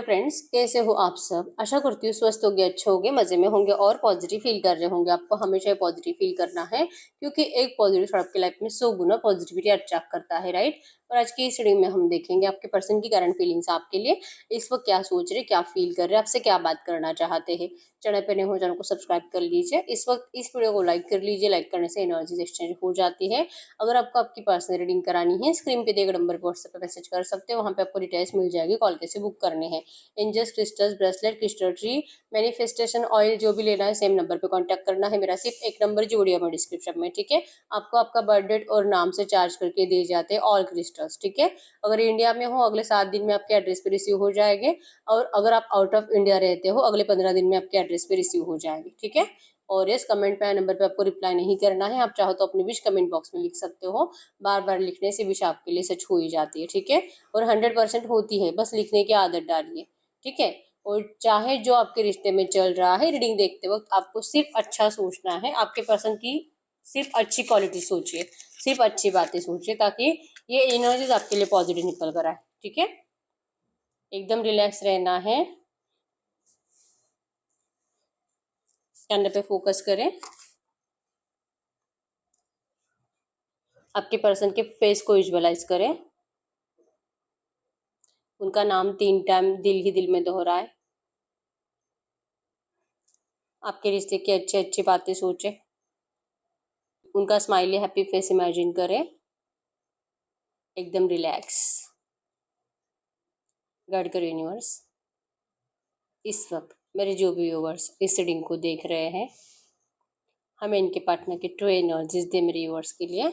Friends, कैसे हो आप सब। आशा करती हूँ स्वस्थ होंगे, अच्छे होंगे, मजे में होंगे और पॉजिटिव फील कर रहे होंगे। आपको हमेशा पॉजिटिव फील करना है क्योंकि एक पॉजिटिव थॉट आपकी लाइफ में 100 गुना पॉजिटिविटी अट्रैक्ट करता है, राइट। और आज की इस रीडिंग में हम देखेंगे आपके पर्सन की करंट फीलिंग्स आपके लिए इस वक्त क्या सोच रहे, क्या फील कर रहे, आपसे क्या बात करना चाहते हैं। चैनल पे नए हो, चैनल को सब्सक्राइब कर लीजिए। इस वक्त इस वीडियो को लाइक कर लीजिए। लाइक करने से एनर्जीज एक्सचेंज हो जाती है। अगर आपको आपकी पर्सनल रीडिंग करानी है, स्क्रीन पे दिए गए नंबर पर व्हाट्सएप पे मैसेज कर सकते हो। वहाँ पे आपको डिटेल्स मिल जाएगी, कॉल कैसे बुक करने हैं। Angels, crystals, bracelet, crystal tree, manifestation oil जो भी लेना है सेम नंबर पे कांटेक्ट करना है। मेरा सिर्फ एक नंबर जो वीडियो में डिस्क्रिप्शन में, ठीक है। आपको आपका बर्थ डेट और नाम से चार्ज करके दिए जाते हैं ऑल क्रिस्टल्स, ठीक है। अगर इंडिया में हो अगले 7 दिन में आपके एड्रेस पे रिसीव हो जाएंगे, और अगर आप आउट ऑफ इंडिया रहते हो अगले 15 दिन में आपके एड्रेस पे रिसीव हो जाएंगे, ठीक है। और यस, कमेंट पे आए नंबर पे आपको रिप्लाई नहीं करना है। आप चाहो तो अपनी विश कमेंट बॉक्स में लिख सकते हो। बार बार लिखने से विश आपके लिए सच हो ही जाती है, ठीक है। और 100% होती है, बस लिखने की आदत डालिए, ठीक है। और चाहे जो आपके रिश्ते में चल रहा है, रीडिंग देखते वक्त आपको सिर्फ अच्छा सोचना है। आपके पर्सन की सिर्फ अच्छी क्वालिटी सोचिए, सिर्फ अच्छी बातें सोचिए, ताकि ये एनर्जीज आपके लिए पॉजिटिव निकल कर आए, ठीक है। एकदम रिलैक्स रहना है। कैमरे पे फोकस करें। आपके पर्सन के फेस को विजुअलाइज करें। उनका नाम 3 टाइम दिल ही दिल में दोहराए। आपके रिश्ते की अच्छी अच्छी बातें सोचें। उनका स्माइली हैप्पी फेस इमेजिन करें। एकदम रिलैक्स। गाइड करो यूनिवर्स। इस वक्त मेरे जो भी व्यूअर्स इस रीडिंग को देख रहे हैं, हमें इनके पार्टनर की ट्रू एनर्जीज दे मेरे व्यूअर्स के लिए।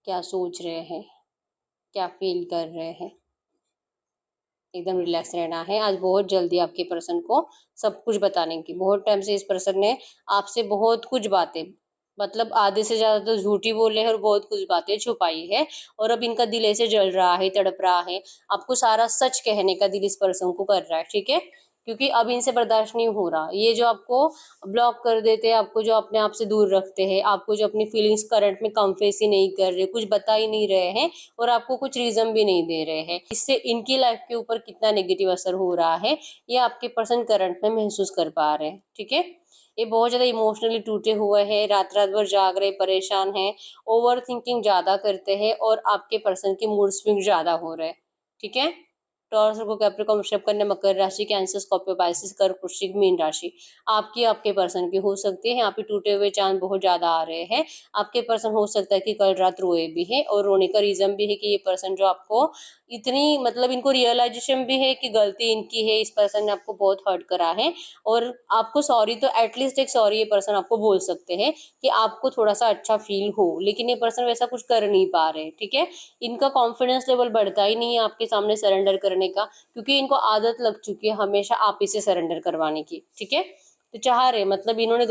क्या सोच रहे हैं, क्या फील कर रहे हैं। एकदम रिलैक्स रहना है। आज बहुत जल्दी आपके पर्सन को सब कुछ बताने की, बहुत टाइम से इस पर्सन ने आपसे बहुत कुछ बातें, मतलब आधे से ज्यादा तो झूठी बोले हैं और बहुत कुछ बातें छुपाई है। और अब इनका दिल ऐसे जल रहा है, तड़प रहा है। आपको सारा सच कहने का दिल इस पर्सन को कर रहा है, ठीक है। क्योंकि अब इनसे बर्दाश्त नहीं हो रहा। ये जो आपको ब्लॉक कर देते हैं, आपको जो अपने आप से दूर रखते हैं, आपको जो अपनी फीलिंग्स करंट में कन्फेस ही नहीं कर रहे, कुछ बता ही नहीं रहे हैं, और आपको कुछ रीजन भी नहीं दे रहे हैं, इससे इनकी लाइफ के ऊपर कितना नेगेटिव असर हो रहा है ये आपके पर्सन करंट में महसूस कर पा रहे हैं, ठीक है। ये बहुत ज्यादा इमोशनली टूटे हुए हैं, रात रात भर जाग रहे, परेशान हैं, ओवर थिंकिंग ज्यादा करते हैं, और आपके पर्सन की मूड स्विंग ज्यादा हो रहे हैं, ठीक है। टॉरस, वर्गो, कैप्रिकॉर्न, वृषभ, कन्या, मकर राशि, कैंसर, स्कॉर्पियो, पाइसेस, कर्क, वृश्चिक, मीन राशि आपकी आपके पर्सन की हो सकती है। यहाँ पे टूटे हुए चांद बहुत ज्यादा आ रहे हैं। आपके पर्सन हो सकता है कि कल रात रोए भी है, और रोने का रीजन भी है कि ये पर्सन जो आपको इतनी, मतलब इनको रियलाइजेशन भी है कि गलती इनकी है, इस पर्सन ने आपको बहुत हर्ट करा है। और आपको सॉरी तो एटलीस्ट एक सॉरी ये पर्सन आपको बोल सकते हैं कि आपको थोड़ा सा अच्छा फील हो, लेकिन ये पर्सन वैसा कुछ कर नहीं पा रहे, ठीक है। इनका कॉन्फिडेंस लेवल बढ़ता ही नहीं है आपके सामने सरेंडर करने का, क्योंकि इनको आदत लग चुकी है हमेशा आप इसे सरेंडर करवाने की, ठीक है। तो चाह रहे, मतलब इन्होंने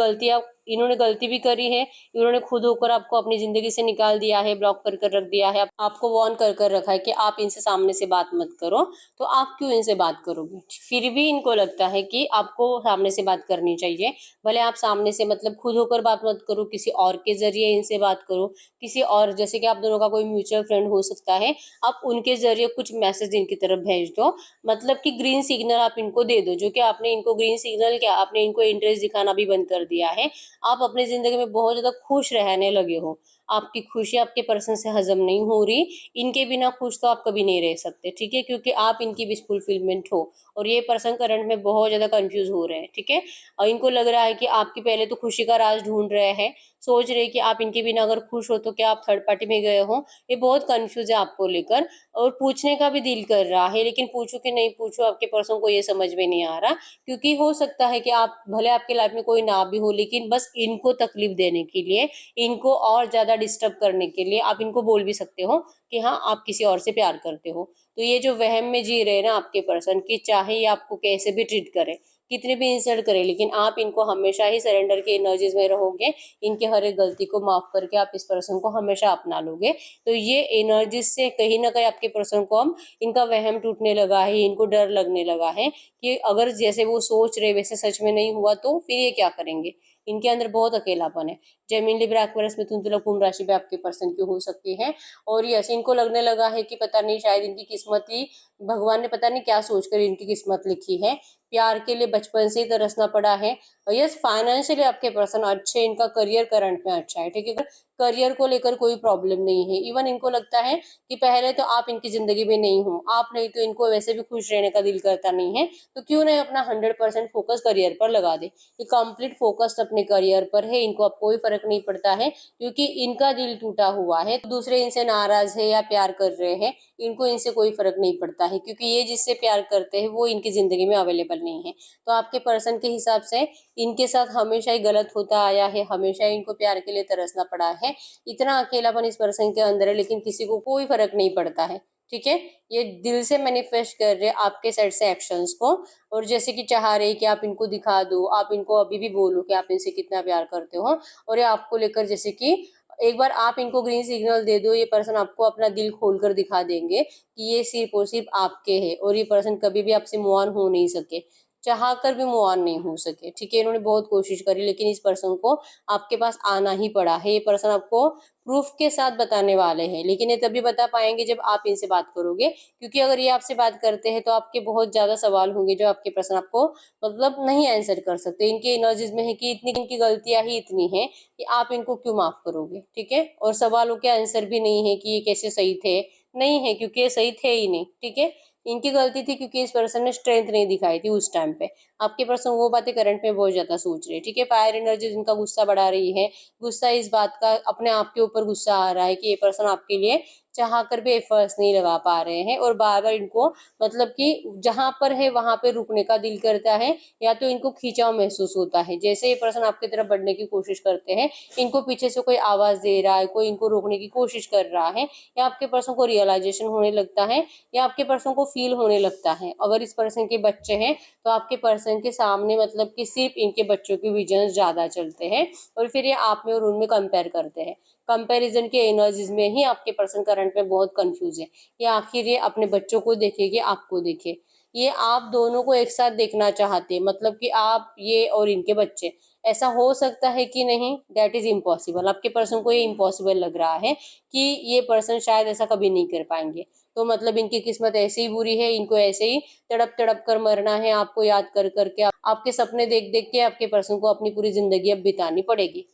गलती भी करी है। इन्होंने खुद होकर आपको अपनी जिंदगी से निकाल दिया है, ब्लॉक कर कर रख दिया है, आपको वार्न कर कर रखा है कि आप इनसे सामने से बात मत करो। तो आप क्यों इनसे बात करोगे। फिर भी इनको लगता है कि आपको सामने से बात करनी चाहिए। भले आप सामने से, मतलब खुद होकर बात मत करो, किसी और के जरिए इनसे बात करो। किसी और, जैसे कि आप दोनों का कोई म्यूचुअल फ्रेंड हो सकता है, आप उनके जरिए कुछ मैसेज इनकी तरफ भेज दो। मतलब कि ग्रीन सिग्नल आप इनको दे दो, जो कि आपने इनको ग्रीन सिग्नल, क्या आपने इनको इंटरेस्ट दिखाना भी बंद कर दिया है। आप अपनी जिंदगी में बहुत ज्यादा खुश रहने लगे हो। आपकी खुशी आपके पर्सन से हजम नहीं हो रही। इनके बिना खुश तो आप कभी नहीं रह सकते, ठीक है, क्योंकि आप इनकी विश फुलफिलमेंट हो। और ये पर्सन करंट में बहुत ज्यादा कंफ्यूज हो रहे हैं, ठीक है। और इनको लग रहा है कि आपकी पहले तो खुशी का राज ढूंढ रहे हैं, सोच रहे कि आप इनके बिना अगर खुश हो तो क्या आप थर्ड पार्टी में गए हो। ये बहुत कंफ्यूज है आपको लेकर, और पूछने का भी दिल कर रहा है, लेकिन पूछो कि नहीं पूछो आपके पर्सन को ये समझ में नहीं आ रहा। क्योंकि हो सकता है कि आप, भले आपके लाइफ में कोई ना भी हो, लेकिन बस इनको तकलीफ देने के लिए, इनको और ज्यादा डिस्टर्ब करने के लिए आप इनको बोल भी सकते हो कि हाँ आप किसी और से प्यार करते हो। तो ये जो वहम में जी रहे हैं ना आपके पर्सन की, चाहे ये आपको कैसे भी ट्रीट करे, कितने भी इंसल्ट करे, लेकिन आप इनको हमेशा ही सरेंडर की एनर्जीज में रहोगे। इनके हर एक गलती को माफ करके आप इस पर्सन को हमेशा अपना लोगे। तो ये एनर्जीज से कहीं ना कहीं आपके पर्सन को हम, इनका वहम टूटने लगा है, इनको डर लगने लगा है कि अगर जैसे वो सोच रहे वैसे सच में नहीं हुआ तो फिर ये क्या करेंगे। इनके अंदर बहुत अकेलापन है। जेमिनी लिब्रा एक्वेरियस मिथुन तुला कुंभ राशि पे आपके पर्सन की हो सकती है। और यस, इनको लगने लगा है कि पता नहीं शायद इनकी किस्मत ही, भगवान ने पता नहीं क्या सोचकर इनकी किस्मत लिखी है। प्यार के लिए बचपन से ही तरसना पड़ा है। और यस, फाइनेंशियली आपके पर्सन अच्छे, इनका करियर करंट में अच्छा है, ठीक है। करियर को लेकर कोई प्रॉब्लम नहीं है। इवन इनको लगता है कि पहले तो आप इनकी जिंदगी में नहीं हो, आप नहीं तो इनको वैसे भी खुश रहने का दिल करता नहीं है, तो क्यों नहीं अपना 100% फोकस करियर पर लगा दे। ये कंप्लीट फोकस्ड अपने करियर पर है, इनको अब कोई फर्क नहीं पड़ता है, क्योंकि इनका दिल टूटा हुआ है। दूसरे इनसे नाराज है या प्यार कर रहे हैं, इनको इनसे कोई फर्क नहीं पड़ता है, क्योंकि ये जिससे प्यार करते हैं वो इनकी जिंदगी में अवेलेबल नहीं है। तो आपके पर्सन के हिसाब से इनके साथ हमेशा ही गलत होता आया है, हमेशा इनको प्यार के लिए तरसना पड़ा है। इतना अकेलापन इस पर्सन के अंदर है, लेकिन किसी को कोई फर्क नहीं पड़ता है, ठीक है। ये दिल से मैनिफेस्ट कर रहे आपके साइड से एक्शंस को, और जैसे कि चाह रहे कि आप इनको दिखा दो, आप इनको अभी भी बोलो कि आप इनसे कितना प्यार करते हो। और ये आपको लेकर, जैसे कि एक बार आप इनको ग्रीन सिग्नल दे दो, ये पर्सन आपको अपना दिल खोलकर दिखा देंगे कि ये सिर्फ और सिर्फ आपके है, और ये पर्सन कभी भी आपसे मूव ऑन हो नहीं सके, चाह कर भी मूव ऑन नहीं हो सके, ठीक है। इन्होंने बहुत कोशिश करी, लेकिन इस पर्सन को आपके पास आना ही पड़ा है। ये पर्सन आपको प्रूफ के साथ बताने वाले हैं, लेकिन ये तभी बता पाएंगे जब आप इनसे बात करोगे, क्योंकि अगर ये आपसे बात करते हैं तो आपके बहुत ज्यादा सवाल होंगे जो आपके पर्सन आपको मतलब नहीं आंसर कर सकते। इनके एनर्जीज में है कि इतनी इनकी गलतियां ही इतनी है कि आप इनको क्यों माफ करोगे, ठीक है। और सवालों के आंसर भी नहीं है कि ये कैसे सही थे, नहीं है, क्योंकि ये सही थे ही नहीं, ठीक है। इनकी गलती थी क्योंकि इस पर्सन ने स्ट्रेंथ नहीं दिखाई थी उस टाइम पे। आपके पर्सन वो बातें करंट में बहुत ज्यादा सोच रहे हैं, ठीक है। फायर एनर्जी इनका गुस्सा बढ़ा रही है। गुस्सा इस बात का, अपने आप के ऊपर गुस्सा आ रहा है कि ये पर्सन आपके लिए चाह कर भी एफर्ट्स नहीं लगा पा रहे हैं, और बार बार इनको मतलब कि जहां पर है वहां पे रुकने का दिल करता है, या तो इनको खींचाव महसूस होता है। जैसे ये पर्सन आपकी तरफ बढ़ने की कोशिश करते हैं, इनको पीछे से कोई आवाज दे रहा है, कोई इनको रोकने की कोशिश कर रहा है, या आपके पर्सन को रियलाइजेशन होने लगता है, या आपके पर्सन को फील होने लगता है। अगर इस पर्सन के बच्चे हैं तो आपके पर्सन के सामने मतलब कि सिर्फ इनके बच्चों के विजन ज्यादा चलते हैं, और फिर ये आप में और उनमें कंपेयर करते हैं। कंपैरिजन के एनर्जीज में ही आपके पर्सन करंट में बहुत कंफ्यूज है। ये आखिर ये अपने बच्चों को देखे कि आपको देखे, ये आप दोनों को एक साथ देखना चाहते हैं, मतलब कि आप ये और इनके बच्चे, ऐसा हो सकता है कि नहीं, दैट इज इम्पॉसिबल। आपके पर्सन को ये इम्पॉसिबल लग रहा है कि ये पर्सन शायद ऐसा कभी नहीं कर पाएंगे। तो मतलब इनकी किस्मत ऐसे ही बुरी है, इनको ऐसे ही तड़प तड़प कर मरना है, आपको याद कर करके, आपके सपने देख देख के आपके पर्सन को अपनी पूरी जिंदगी अब बितानी पड़ेगी।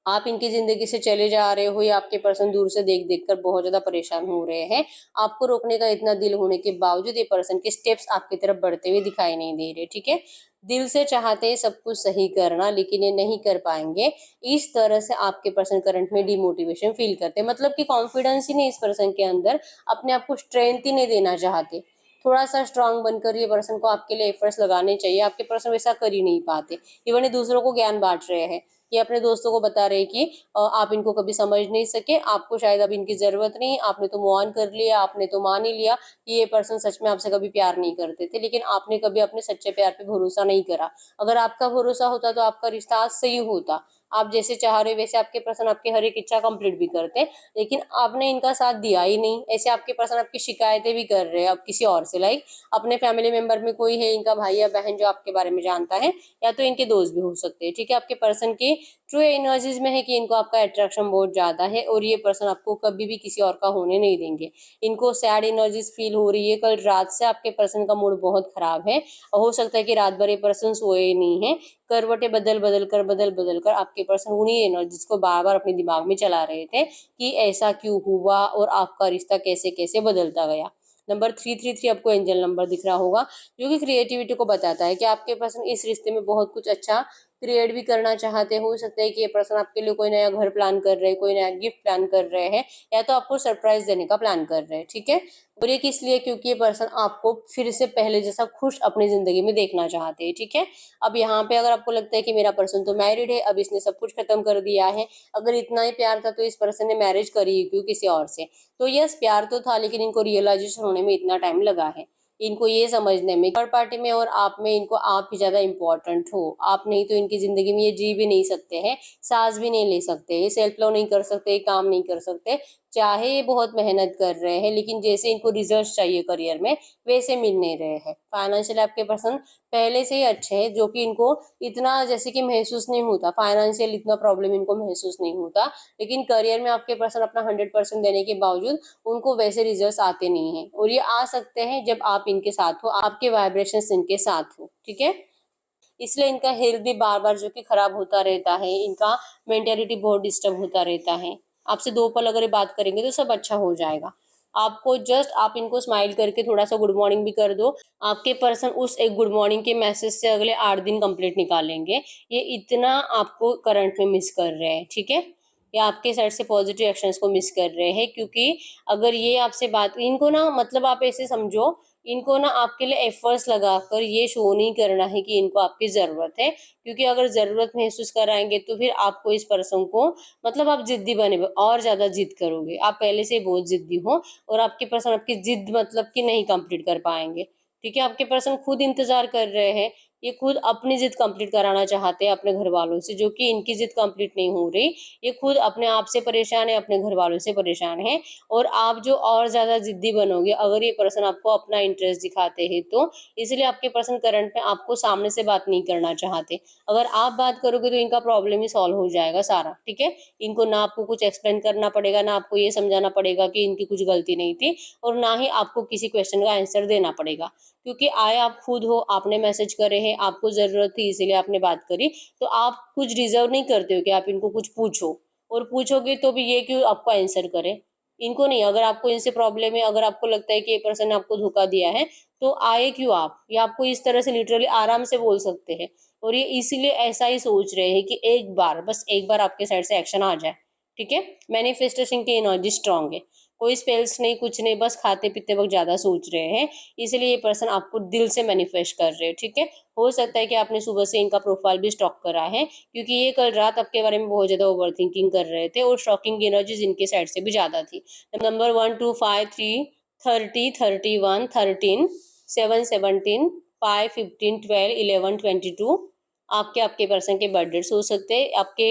आप इनकी जिंदगी से चले जा रहे हो, या आपके पर्सन दूर से देख देख कर बहुत ज्यादा परेशान हो रहे हैं। आपको रोकने का इतना दिल होने के बावजूद ये पर्सन के स्टेप्स आपकी तरफ बढ़ते हुए दिखाई नहीं दे रहे, ठीक है। दिल से चाहते हैं सब कुछ सही करना, लेकिन ये नहीं कर पाएंगे। इस तरह से आपके पर्सन करंट में डिमोटिवेशन फील करते हैं, मतलब कि कॉन्फिडेंस ही नहीं इस पर्सन के अंदर, अपने आप को स्ट्रेंथ ही नहीं देना चाहते। थोड़ा सा स्ट्रांग बनकर ये पर्सन को आपके लिए एफर्ट्स लगाने चाहिए, आपके पर्सन वैसा कर ही नहीं पाते। इवन ये दूसरों को ज्ञान बांट रहे हैं, ये अपने दोस्तों को बता रहे कि आप इनको कभी समझ नहीं सके, आपको शायद अब इनकी जरूरत नहीं, आपने तो मूव ऑन कर लिया, आपने तो मान ही लिया कि ये पर्सन सच में आपसे कभी प्यार नहीं करते थे, लेकिन आपने कभी अपने सच्चे प्यार पे भरोसा नहीं करा। अगर आपका भरोसा होता तो आपका रिश्ता आज सही होता। आप जैसे चाह रहे वैसे आपके पर्सन आपकी हर एक इच्छा कंप्लीट भी करते, लेकिन आपने इनका साथ दिया ही नहीं। ऐसे आपके पर्सन आपकी शिकायतें भी कर रहे हैं अब किसी और से, लाइक अपने फैमिली मेंबर में कोई है, इनका भाई या बहन जो आपके बारे में जानता है, या तो इनके दोस्त भी हो सकते हैं, ठीक है। आपके पर्सन की ट्रू एनर्जीज में है कि इनको आपका अट्रैक्शन बहुत ज्यादा है, और ये पर्सन आपको कभी भी किसी और का होने नहीं देंगे। इनको सैड एनर्जीज फील हो रही है, कल रात से आपके पर्सन का मूड बहुत खराब है, हो सकता है कि रात भर ये पर्सन सोए नहीं है। करवटें बदल बदल कर आपके पर्सन उन्हीं एनर्जीज को बार बार अपने दिमाग में चला रहे थे कि ऐसा क्यों हुआ, और आपका रिश्ता कैसे कैसे बदलता गया। नंबर 333 आपको एंजल नंबर दिख रहा होगा, जो कि क्रिएटिविटी को बताता है कि आपके पर्सन इस रिश्ते में बहुत कुछ अच्छा क्रिएट भी करना चाहते। हो सकता है कि ये पर्सन आपके लिए कोई नया घर प्लान कर रहे हैं, कोई नया गिफ्ट प्लान कर रहे हैं, या तो आपको सरप्राइज देने का प्लान कर रहे हैं, ठीक है। और ये किस लिए, क्योंकि ये पर्सन आपको फिर से पहले जैसा खुश अपनी जिंदगी में देखना चाहते हैं, ठीक है। अब यहाँ पे अगर आपको लगता है कि मेरा पर्सन तो मैरिड है, अब इसने सब कुछ खत्म कर दिया है, अगर इतना ही प्यार था तो इस पर्सन ने मैरिज करी क्यों किसी और से। तो यस, प्यार तो था, लेकिन इनको रियलाइजेशन होने में इतना टाइम लगा है, इनको ये समझने में थर्ड पार्टी में और आप में, इनको आप ही ज्यादा इंपॉर्टेंट हो। आप नहीं तो इनकी जिंदगी में ये जी भी नहीं सकते हैं, सांस भी नहीं ले सकते, ये सेल्फ लव नहीं कर सकते, काम नहीं कर सकते, चाहे ये बहुत मेहनत कर रहे हैं लेकिन जैसे इनको रिजल्ट चाहिए करियर में वैसे मिल नहीं रहे हैं। फाइनेंशियल आपके पर्सन पहले से ही अच्छे हैं, जो कि इनको इतना जैसे कि महसूस नहीं होता, फाइनेंशियल इतना प्रॉब्लम इनको महसूस नहीं होता, लेकिन करियर में आपके पर्सन अपना 100% देने के बावजूद उनको वैसे रिजल्ट आते नहीं है। और ये आ सकते हैं जब आप इनके साथ हो, आपके वाइब्रेशन इनके साथ हो, ठीक है। इसलिए इनका हेल्थ भी बार बार जो कि खराब होता रहता है, इनका मेंटेलिटी बहुत डिस्टर्ब होता रहता है। आपसे 2 पल अगर ये बात करेंगे तो सब अच्छा हो जाएगा। आपको जस्ट आप इनको स्माइल करके थोड़ा सा गुड मॉर्निंग भी कर दो, आपके पर्सन उस एक गुड मॉर्निंग के मैसेज से अगले 8 दिन कंप्लीट निकालेंगे। ये इतना आपको करंट में मिस कर रहे हैं, ठीक है। या आपके साइड से पॉजिटिव एक्शंस को मिस कर रहे हैं, क्योंकि अगर ये आपसे बात, इनको ना मतलब आप ऐसे समझो, इनको ना आपके लिए एफर्ट्स लगाकर ये शो नहीं करना है कि इनको आपकी ज़रूरत है, क्योंकि अगर ज़रूरत महसूस कराएंगे तो फिर आपको इस पर्सन को मतलब आप ज़िद्दी बने और ज़्यादा ज़िद करोगे। आप पहले से बहुत ज़िद्दी हो और आपके पर्सन आपकी ज़िद मतलब कि नहीं कंप्लीट कर पाएंगे, ठीक है। आपके पर्सन खुद इंतज़ार कर रहे हैं, ये खुद अपनी ज़िद कंप्लीट कराना चाहते हैं अपने घर वालों से, जो कि इनकी ज़िद कंप्लीट नहीं हो रही। ये खुद अपने आप से परेशान है, अपने घर वालों से परेशान है। और आप जो और ज़्यादा ज़िद्दी बनोगे अगर ये पर्सन आपको अपना इंटरेस्ट दिखाते हैं तो, इसलिए आपके पर्सन करंट में आपको सामने से बात नहीं करना चाहते। अगर आप बात करोगे तो इनका प्रॉब्लम ही सॉल्व हो जाएगा सारा, ठीक है। इनको ना आपको कुछ एक्सप्लेन करना पड़ेगा, ना आपको ये समझाना पड़ेगा कि इनकी कुछ गलती नहीं थी, और ना ही आपको किसी क्वेश्चन का आंसर देना पड़ेगा, क्योंकि आए आप खुद हो, आपने मैसेज करे हैं, आपको ज़रूरत थी इसीलिए आपने बात करी। तो आप कुछ डिजर्व नहीं करते हो कि आप इनको कुछ पूछो, और पूछोगे तो भी ये क्यों आपको आंसर करे, इनको नहीं। अगर आपको इनसे प्रॉब्लम है, अगर आपको लगता है कि ये पर्सन ने आपको धोखा दिया है, तो आए क्यों आप, या आपको इस तरह से लिटरली आराम से बोल सकते हैं। और ये इसीलिए ऐसा ही सोच रहे हैं कि एक बार, बस एक बार आपके साइड से एक्शन आ जाए, ठीक है। मैनिफेस्टेशन की एनर्जी स्ट्रांग है, कोई स्पेल्स नहीं, कुछ नहीं, बस खाते पीते वक्त ज्यादा सोच रहे हैं, इसलिए ये पर्सन आपको दिल से मैनिफेस्ट कर रहे हैं, ठीक है। हो सकता है कि आपने सुबह से इनका प्रोफाइल भी स्टॉक करा है, क्योंकि ये कल रात आपके बारे में बहुत ज्यादा ओवर थिंकिंग कर रहे थे, और शॉकिंग एनर्जीज इनके साइड से भी ज्यादा थी। नंबर 1 2 5 3 30 31 13 7 17 5 15 12 11 22 आपके आपके पर्सन के बर्थडेट्स हो सकते हैं। आपके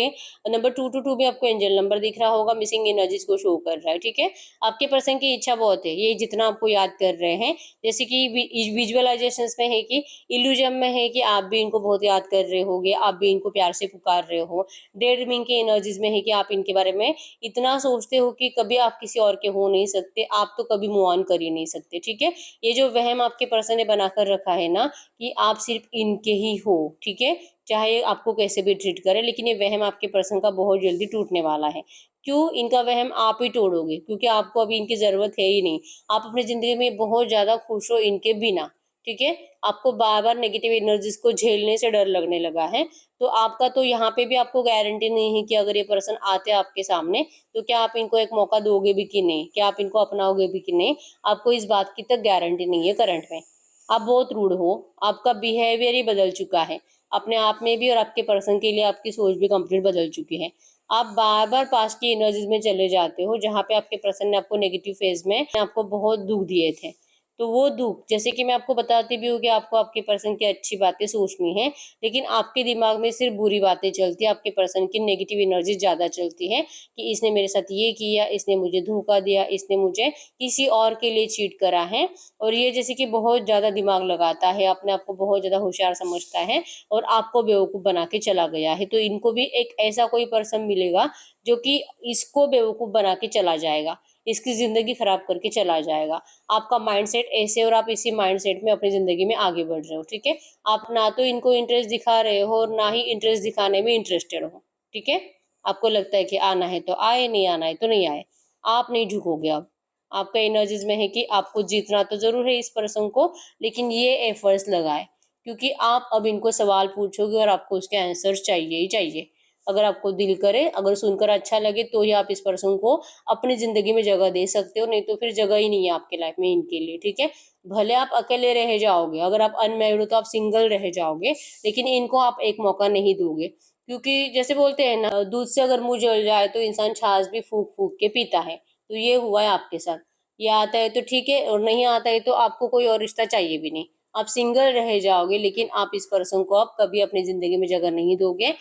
नंबर 2 2 2 में आपको एंजल नंबर दिख रहा होगा, मिसिंग एनर्जीज को शो कर रहा है, ठीक है। आपके पर्सन की इच्छा बहुत है, ये जितना आपको याद कर रहे हैं, जैसे कि विजुअलाइजेशंस में है कि इल्यूजन में है कि आप भी इनको बहुत याद कर रहे होगे, आप भी इनको प्यार से पुकार रहे हो। डे ड्रीमिंग की एनर्जीज में है कि आप इनके बारे में इतना सोचते हो कि कभी आप किसी और के हो नहीं सकते, आप तो कभी मूव ऑन कर ही नहीं सकते, ठीक है। ये जो वहम आपके पर्सन ने बनाकर रखा है ना कि आप सिर्फ इनके ही हो, ठीक है, चाहे आपको कैसे भी ट्रीट करे, लेकिन ये वहम आपके पर्सन का बहुत जल्दी टूटने वाला है। क्यों इनका वहम आप ही तोड़ोगे, क्योंकि आपको अभी इनकी जरूरत है ही नहीं। आप अपनी जिंदगी में बहुत ज्यादा खुश हो इनके बिना, ठीक है। आपको बार बार नेगेटिव एनर्जीज को झेलने से डर लगने लगा है। तो आपका तो यहाँ पे भी आपको गारंटी नहीं है कि अगर ये पर्सन आते आपके सामने तो क्या आप इनको एक मौका दोगे भी कि नहीं, क्या आप इनको अपनाओगे भी कि नहीं, आपको इस बात की तक गारंटी नहीं है करंट में। आप बहुत रूड हो, आपका बिहेवियर ही बदल चुका है अपने आप में भी, और आपके पर्सन के लिए आपकी सोच भी कंप्लीट बदल चुकी है। आप बार बार पास्ट की एनर्जीज में चले जाते हो, जहाँ पे आपके पर्सन ने आपको नेगेटिव फेज में आपको बहुत दुख दिए थे। तो वो दुख, जैसे कि मैं आपको बताती भी हूँ कि आपको आपके पर्सन की अच्छी बातें सोचनी है, लेकिन आपके दिमाग में सिर्फ बुरी बातें चलती है, आपके पर्सन की नेगेटिव एनर्जी ज्यादा चलती है कि इसने मेरे साथ ये किया, इसने मुझे धोखा दिया, इसने मुझे किसी और के लिए चीट करा है। और ये जैसे कि बहुत ज्यादा दिमाग लगाता है, अपने आप को बहुत ज्यादा होशियार समझता है, और आपको बेवकूफ बना के चला गया है। तो इनको भी एक ऐसा कोई पर्सन मिलेगा जो कि इसको बेवकूफ बना के चला जाएगा, इसकी जिंदगी खराब करके चला जाएगा। आपका माइंडसेट ऐसे, और आप इसी माइंडसेट में अपनी जिंदगी में आगे बढ़ रहे हो, ठीक है। आप ना तो इनको इंटरेस्ट दिखा रहे हो और ना ही इंटरेस्ट दिखाने में इंटरेस्टेड हो, ठीक है। आपको लगता है कि आना है तो आए, नहीं आना है तो नहीं आए, आप नहीं झुकोगे। अब आपका एनर्जीज में है कि आपको जीतना तो जरूर है इस पर्सन को, लेकिन ये एफर्ट्स लगाए, क्योंकि आप अब इनको सवाल पूछोगे और आपको उसके आंसर चाहिए ही चाहिए। अगर आपको दिल करे, अगर सुनकर अच्छा लगे तो ही आप इस पर्सन को अपनी जिंदगी में जगह दे सकते हो, नहीं तो फिर जगह ही नहीं है आपके लाइफ में इनके लिए, ठीक है। भले आप अकेले रह जाओगे, अगर आप अनमैरिड हो तो आप सिंगल रह जाओगे, लेकिन इनको आप एक मौका नहीं दोगे, क्योंकि जैसे बोलते हैं ना, दूध से अगर मुंह जल जाए तो इंसान छाछ भी फूक फूक के पीता है। तो ये हुआ है आपके साथ। ये आता है तो ठीक है, और नहीं आता है तो आपको कोई और रिश्ता चाहिए भी नहीं, आप सिंगल रह जाओगे, लेकिन आप इस पर्सन को आप कभी अपनी जिंदगी में जगह नहीं दोगे।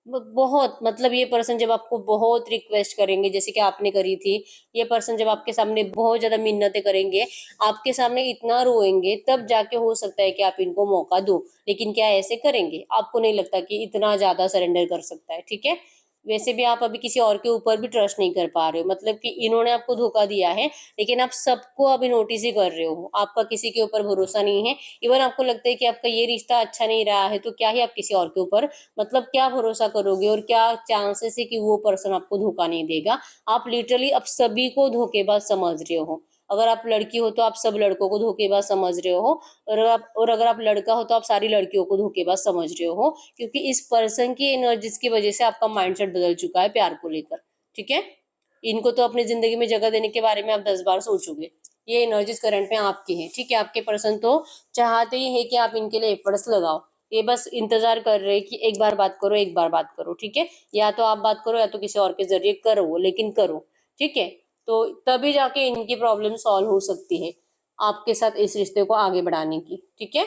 बहुत मतलब ये पर्सन जब आपको बहुत रिक्वेस्ट करेंगे जैसे कि आपने करी थी, ये पर्सन जब आपके सामने बहुत ज्यादा मिन्नतें करेंगे, आपके सामने इतना रोएंगे, तब जाके हो सकता है कि आप इनको मौका दो। लेकिन क्या ऐसे करेंगे? आपको नहीं लगता कि इतना ज्यादा सरेंडर कर सकता है, ठीक है। वैसे भी आप अभी किसी और के ऊपर भी ट्रस्ट नहीं कर पा रहे हो, मतलब कि इन्होंने आपको धोखा दिया है, लेकिन आप सबको अभी नोटिस ही कर रहे हो, आपका किसी के ऊपर भरोसा नहीं है। इवन आपको लगता है कि आपका ये रिश्ता अच्छा नहीं रहा है, तो क्या ही आप किसी और के ऊपर मतलब क्या भरोसा करोगे, और क्या चांसेस है कि वो पर्सन आपको धोखा नहीं देगा। आप लिटरली अब सभी को धोखेबाज समझ रहे हो। अगर आप लड़की हो तो आप सब लड़कों को धोखेबाज समझ रहे हो, और अगर आप लड़का हो तो आप सारी लड़कियों को धोखेबाज समझ रहे हो, क्योंकि इस पर्सन की एनर्जीज की वजह से आपका माइंडसेट बदल चुका है प्यार को लेकर, ठीक है। इनको तो अपनी जिंदगी में जगह देने के बारे में आप 10 बार सोचोगे। ये एनर्जीज करंट में आपकी है, ठीक है। आपके पर्सन तो चाहते ही है कि आप इनके लिए एफर्ट्स लगाओ। ये बस इंतजार कर रहे हैं कि एक बार बात करो, एक बार बात करो, ठीक है। या तो आप बात करो या तो किसी और के जरिए करो, लेकिन करो, ठीक है। तो तभी जाके इनकी प्रॉब्लम सॉल्व हो सकती है आपके साथ इस रिश्ते को आगे बढ़ाने की, ठीक है।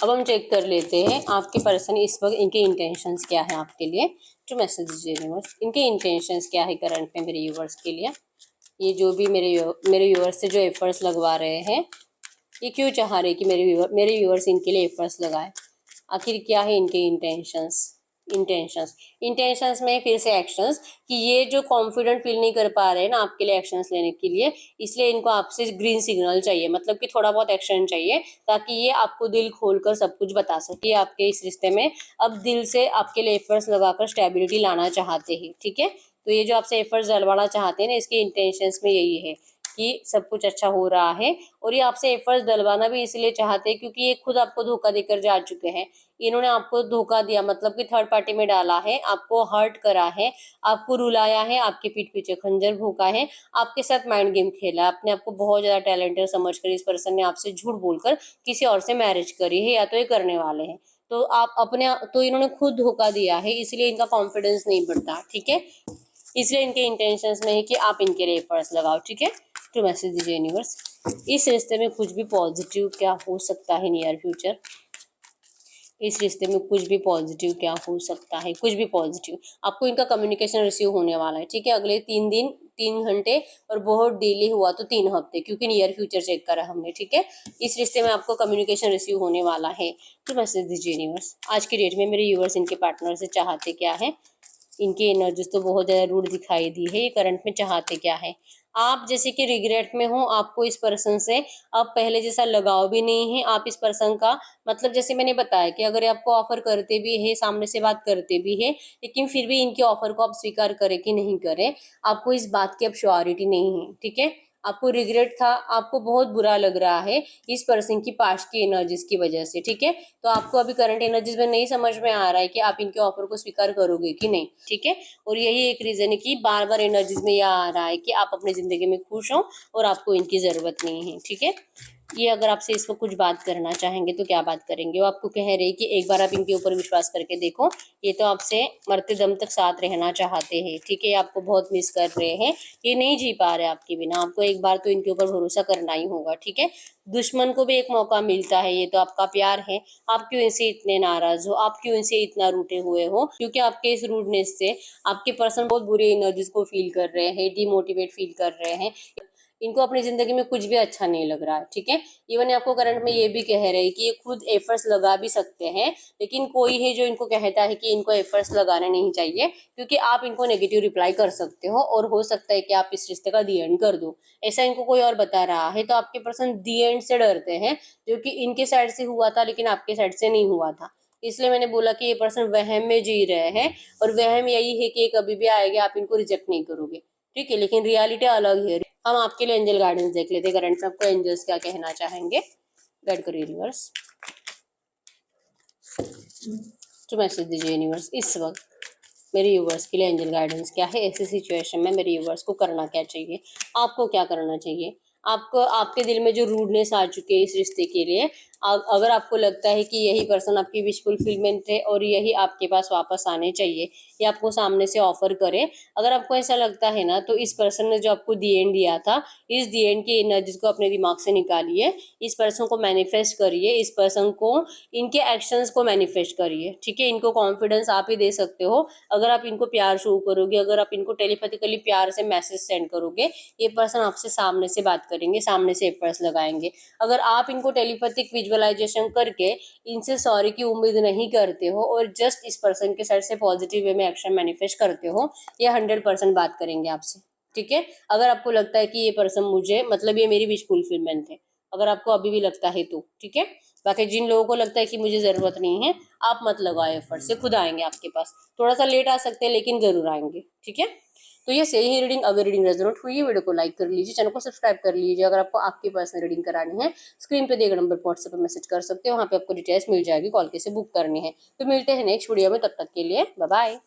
अब हम चेक कर लेते हैं आपके पर्सन इस वक्त इनके इंटेंशंस क्या है आपके लिए। टू मैसेजेस यूनिवर्स, इनके इंटेंशंस क्या है करंट में मेरे व्यूवर्स के लिए। ये जो भी मेरे व्यूवर्स से जो एफर्ट्स लगवा रहे हैं, ये क्यों चाह रहे हैं कि मेरे व्यूवर्स इनके लिए एफर्ट्स लगाए, आखिर क्या है इनके इंटेंशंस। इंटेंशंस इंटेंशंस में फिर से एक्शंस, कि ये जो कॉन्फिडेंट फील नहीं कर पा रहे हैं ना आपके लिए एक्शंस लेने के लिए, इसलिए इनको आपसे ग्रीन सिग्नल चाहिए, मतलब कि थोड़ा बहुत एक्शन चाहिए, ताकि ये आपको दिल खोलकर सब कुछ बता सके। आपके इस रिश्ते में अब दिल से आपके लिए एफर्ट्स लगाकर स्टेबिलिटी लाना चाहते हैं, ठीक है। तो ये जो आपसे एफर्ट्स डलवाना चाहते हैं ना, इसके इंटेंशंस में यही है कि सब कुछ अच्छा हो रहा है। और ये आपसे एफर्ट्स डलवाना भी इसलिए चाहते हैं क्योंकि ये खुद आपको धोखा देकर जा चुके हैं। इन्होंने आपको धोखा दिया, मतलब कि थर्ड पार्टी में डाला है, आपको हर्ट करा है, आपको रुलाया है, आपके पीठ पीछे खंजर भोंका है, आपके साथ माइंड गेम खेला, अपने आपको बहुत ज्यादा टैलेंटेड समझकर इस पर्सन ने आपसे झूठ बोलकर किसी और से मैरिज करी है, या तो ये करने वाले हैं। तो आप अपने तो इन्होंने खुद धोखा दिया है, इसलिए इनका कॉन्फिडेंस नहीं बढ़ता, ठीक है। इसलिए इनके इंटेंशंस में है कि आप इनके लिए एफर्ट्स लगाओ, ठीक है। टू मैसेज दीजिए यूनिवर्स, इस रिश्ते में कुछ भी पॉजिटिव क्या हो सकता है नियर फ्यूचर। इस रिश्ते में कुछ भी पॉजिटिव क्या हो सकता है, कुछ भी पॉजिटिव। आपको इनका कम्युनिकेशन रिसीव होने वाला है, ठीक है। अगले 3 दिन 3 घंटे, और बहुत डिले हुआ तो 3 हफ्ते, क्योंकि नियर फ्यूचर चेक करा हमने, ठीक है। इस रिश्ते में आपको कम्युनिकेशन रिसीव होने वाला है। तो मैसेज दीजिए यूनिवर्स, आज की डेट में मेरे यूवर्स इनके पार्टनर से चाहते क्या है। इनकी एनर्जीज तो बहुत ज्यादा रूड दिखाई दी है, ये करंट में चाहते क्या है। आप जैसे कि रिग्रेट में हो, आपको इस पर्सन से अब पहले जैसा लगाव भी नहीं है। आप इस पर्सन का मतलब जैसे मैंने बताया कि अगर ये आपको ऑफर करते भी है, सामने से बात करते भी है, लेकिन फिर भी इनके ऑफर को आप स्वीकार करें कि नहीं करें, आपको इस बात की अब श्योरिटी नहीं है, ठीक है। आपको रिग्रेट था, आपको बहुत बुरा लग रहा है इस पर्सन की पास्ट की एनर्जीज की वजह से, ठीक है। तो आपको अभी करंट एनर्जीज में नहीं समझ में आ रहा है कि आप इनके ऑफर को स्वीकार करोगे कि नहीं, ठीक है। और यही एक रीजन है कि बार बार एनर्जीज में यह आ रहा है कि आप अपनी जिंदगी में खुश हो और आपको इनकी जरूरत नहीं है, ठीक है। ये अगर आपसे इस पर कुछ बात करना चाहेंगे तो क्या बात करेंगे। वो आपको कह रहे हैं कि एक बार आप इनके ऊपर विश्वास करके देखो, ये तो आपसे मरते दम तक साथ रहना चाहते हैं, ठीक है। ये आपको बहुत मिस कर रहे हैं, ये नहीं जी पा रहे आपके बिना। आपको एक बार तो इनके ऊपर भरोसा करना ही होगा, ठीक है। दुश्मन को भी एक मौका मिलता है, ये तो आपका प्यार है। आप क्यों इनसे इतने नाराज हो, आप क्यों इनसे इतना रूठे हुए हो, क्योंकि आपके इस रूडनेस से आपके पर्सन बहुत बुरी एनर्जीज को फील कर रहे हैं, डिमोटिवेट फील कर रहे हैं। इनको अपनी जिंदगी में कुछ भी अच्छा नहीं लग रहा है, ठीक है। इवन आपको करंट में ये भी कह रहे हैं कि ये खुद एफर्ट्स लगा भी सकते हैं, लेकिन कोई है जो इनको कहता है कि इनको एफर्ट्स लगाने नहीं चाहिए, क्योंकि आप इनको नेगेटिव रिप्लाई कर सकते हो, और हो सकता है कि आप इस रिश्ते का दी एंड कर दो, ऐसा इनको कोई और बता रहा है। तो आपके पर्सन दी एंड से डरते हैं, जो कि इनके साइड से हुआ था लेकिन आपके साइड से नहीं हुआ था। इसलिए मैंने बोला कि ये पर्सन वहम में जी रहे हैं, और वहम यही है कि ये कभी भी आएगा, आप इनको रिजेक्ट नहीं करोगे, ठीक है। लेकिन रियलिटी अलग है। हम आपके लिए एंजल गाइडेंस देख लेते हैं, करंट में आपको एंजल्स क्या कहना चाहेंगे। गाइड करो यूनिवर्स, तो मैसेज दीजिए यूनिवर्स, इस वक्त मेरे यूवर्स के लिए एंजल गाइडेंस क्या है। ऐसी सिचुएशन में मेरे यूवर्स को करना क्या चाहिए, आपको क्या करना चाहिए। आपको आपके दिल में जो रूडनेस आ चुकी है इस रिश्ते के लिए, अगर आपको लगता है कि यही पर्सन आपकी विश फुलफिलमेंट है और यही आपके पास वापस आने चाहिए, ये आपको सामने से ऑफर करे, अगर आपको ऐसा लगता है ना, तो इस पर्सन ने जो आपको दी एंड दिया था, इस दी एंड की एनर्जीज को अपने दिमाग से निकालिए, इस पर्सन को मैनिफेस्ट करिए, इस पर्सन को इनके एक्शंस को मैनिफेस्ट करिए, ठीक है। इनको कॉन्फिडेंस आप ही दे सकते हो। अगर आप इनको प्यार शो करोगे, अगर आप इनको टेलीपैथिकली प्यार से मैसेज सेंड करोगे, ये पर्सन आपसे सामने से बात करेंगे, सामने से एफर्ट्स लगाएंगे। अगर आप इनको टेलीपैथिक विजुअलाइजेशन करके इनसे सॉरी की उम्मीद नहीं करते हो और जस्ट इस पर्सन के साइड से पॉजिटिव वे में एक्शन मैनिफेस्ट करते हो, ये 100% बात करेंगे आपसे, ठीक है। अगर आपको लगता है कि ये पर्सन मुझे, मतलब ये मेरी विश फुलफिलमेंट है, अगर आपको अभी भी लगता है तो, ठीक है। बाकी जिन लोगों को लगता है कि मुझे जरूरत नहीं है, आप मत लगाओ एफर्ट, से खुद आएंगे आपके पास। थोड़ा सा लेट आ सकते हैं लेकिन जरूर आएंगे, ठीक है। तो ये सही ही रीडिंग। अगर रीडिंग रेजोनेट हुई है, वीडियो को लाइक कर लीजिए, चैनल को सब्सक्राइब कर लीजिए। अगर आपको आपकी पर्सनल रीडिंग करानी है, स्क्रीन पे दिए गए नंबर पर व्हाट्सएप पर मैसेज कर सकते हो, वहाँ पे आपको डिटेल्स मिल जाएगी, कॉल कैसे बुक करनी है। तो मिलते हैं नेक्स्ट वीडियो में, तब तक के लिए बाय बाय।